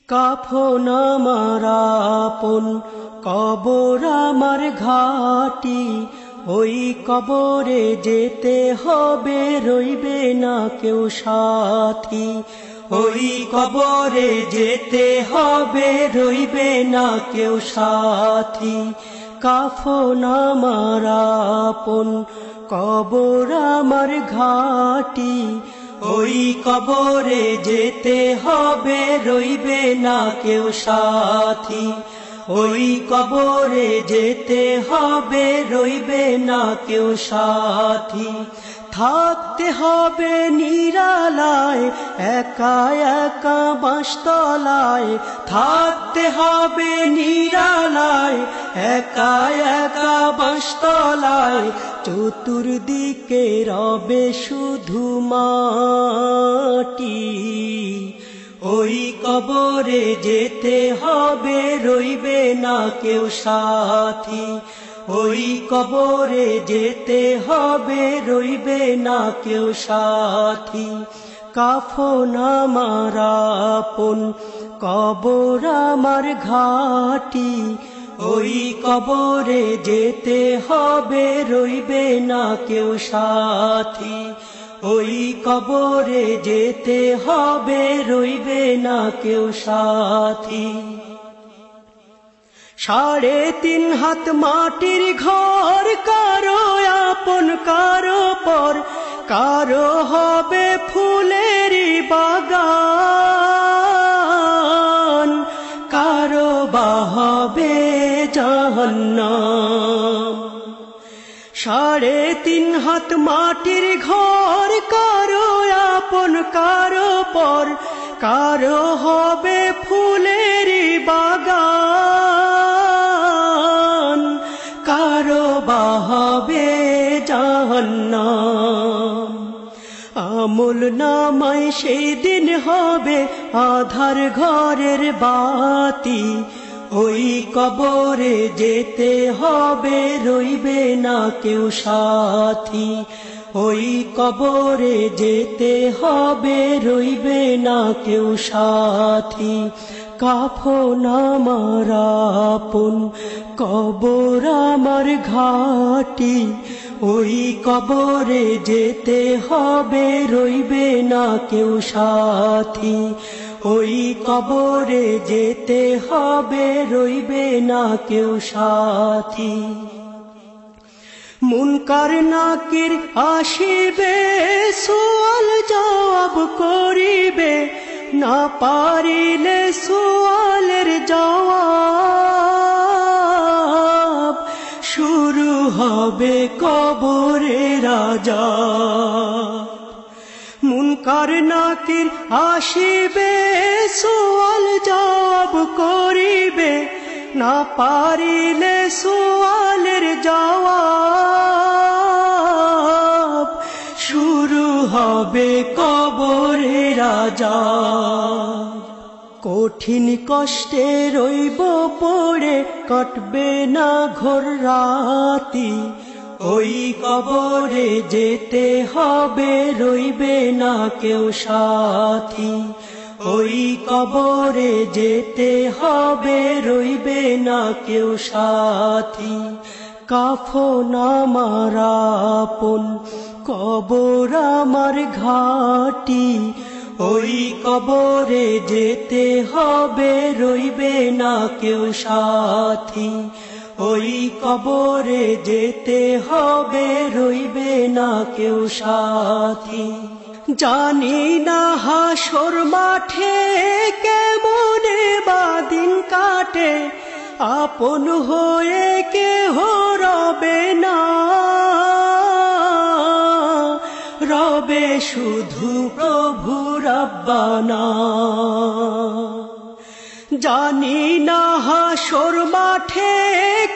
কাফন আমার আপন, কবর আমার ঘাটি, ওই কবরে যেতে হবে, রইবে না কেউ সাথী। ওই কবরে যেতে হবে, রইবে না কেউ সাথী। কাফন আমার আপন, কবর আমার ঘাটি, ওই কবরে যেতে হবে, রইবে না কেউ সাথী। ওই কবরে যেতে হবে, রইবে না কেউ সাথী। থাকতে হবে নিরালায়, একা একা বাঁশতলায়। থাকতে হবে নিরালায়, একা একা বাঁশতলায়। চতুর্দিকে রবে শুধু মাটি, ওই কবরে যেতে হবে, রইবে না কেউ সাথী। ওই কবরে যেতে হবে, রইবে না কেউ সাথী। কাফন আমার আপন, কবর আমার ঘাটি, ওই কবরে যেতে হবে, রইবে না কেউ সাথী। ওই কবরে যেতে হবে, রইবে না কেউ সাথী। 3.5 হাত মাটির ঘর, কারো আপন কারো পর। কারো হবে ফুলেরই বাগান, কারো বা হবে জাহান্নাম। 3.5 হাত মাটির ঘর, কারো আপন কারো পর। কারো হবে ফুলেরই বাগান, কারো বা হবে জাহান্নাম। আমল নামায় সেদিন হবে আধার ঘরের বাতি, ওই কবরে যেতে হবে, রইবে না কেউ সাথী। ওই কবরে যেতে হবে, রইবে না কেউ সাথী। কাফন আমার আপন, কবর আমার ঘাটি, ওই কবরে যেতে হবে, রইবে না কেউ সাথী। ওই কবরে যেতে হবে, রইবে না কেউ সাথী। মুনকার নাকির আসিবে, সুয়াল জবাব করিবে। না পারিলে সুয়ালের জবাব, শুরু হবে কবরের আযাব। মুনকার নাকির আসিবে, সুয়াল জবাব করিবে। না পারিলে সুয়ালের জবাব, শুরু হবে কবরের আযাব। কঠিন কষ্টে রইব পড়ে, কাটবে না ঘোর রাতি। ওই কবরে যেতে হবে, রইবে না কেউ সাথী। ওই কবরে যেতে হবে, রইবে না কেউ সাথী। কাফন আমার আপন, কবর আমার ঘাটি, ওই কবরে যেতে হবে, রইবে না কেউ সাথী। ওই কবরে যেতে হবে, রইবে না কেউ সাথী। জানি না হাসর মাঠে কেমনে বাদিন কাটে, আপন হয়ে কেহ রবে না, রবে শুধু প্রভু রব্বানা। জানি না হাসর মাঠে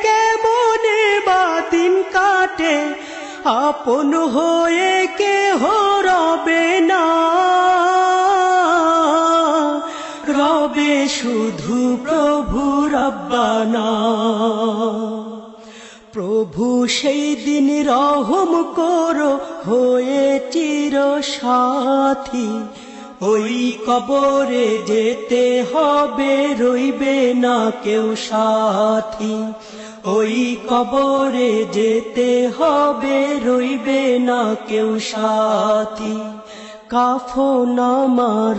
কেমনে বাদিন কাটে, আপন হয়ে কেহ রবে না, রবে শুধু প্রভু রব্বানা। প্রভু সেই দিন রহম করো হয়ে চির সাথী, ওই কবরে যেতে হবে, রইবে না কেউ সাথী। ওই কবরে যেতে হবে, রইবে না কেউ সাথী। কাফন আমার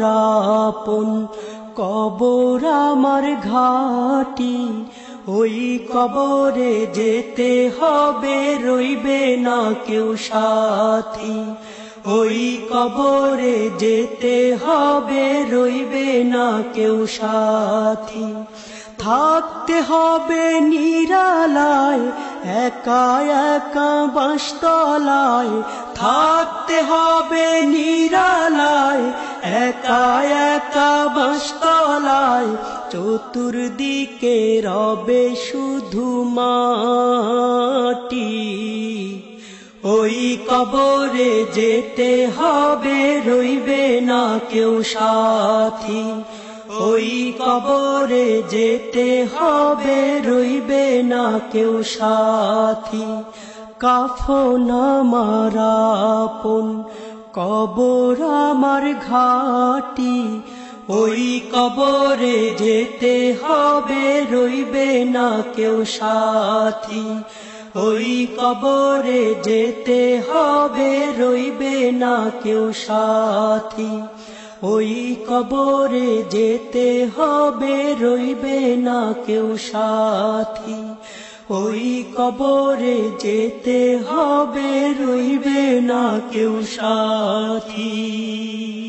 আপন, কবর আমার ঘাটি। ওই কবরে যেতে হবে, রইবে না কেউ সাথী। ওই কবরে যেতে হবে, রইবে না কেউ সাথী। থাকতে হবে নিরালায়, একা একা বাঁশতলায়। থাকতে হবে নিরালায়, একা একা বাঁশতলায়। চতুর্দিকে রবে শুধু মাটি। ওই কবরে যেতে হবে, রইবে না কেউ সাথী। ওই কবরে যেতে হবে, রইবে না কেউ সাথী। কাফন আমার আপন, কবর আমার ঘাটি। ওই কবরে যেতে হবে, রইবে না কেউ সাথী। ওই কবরে যেতে হবে, রইবে না কেউ সাথী। ওই কবরে যেতে হবে, রইবে না কেউ সাথী। ওই কবরে যেতে হবে, রইবে না কেউ সাথী।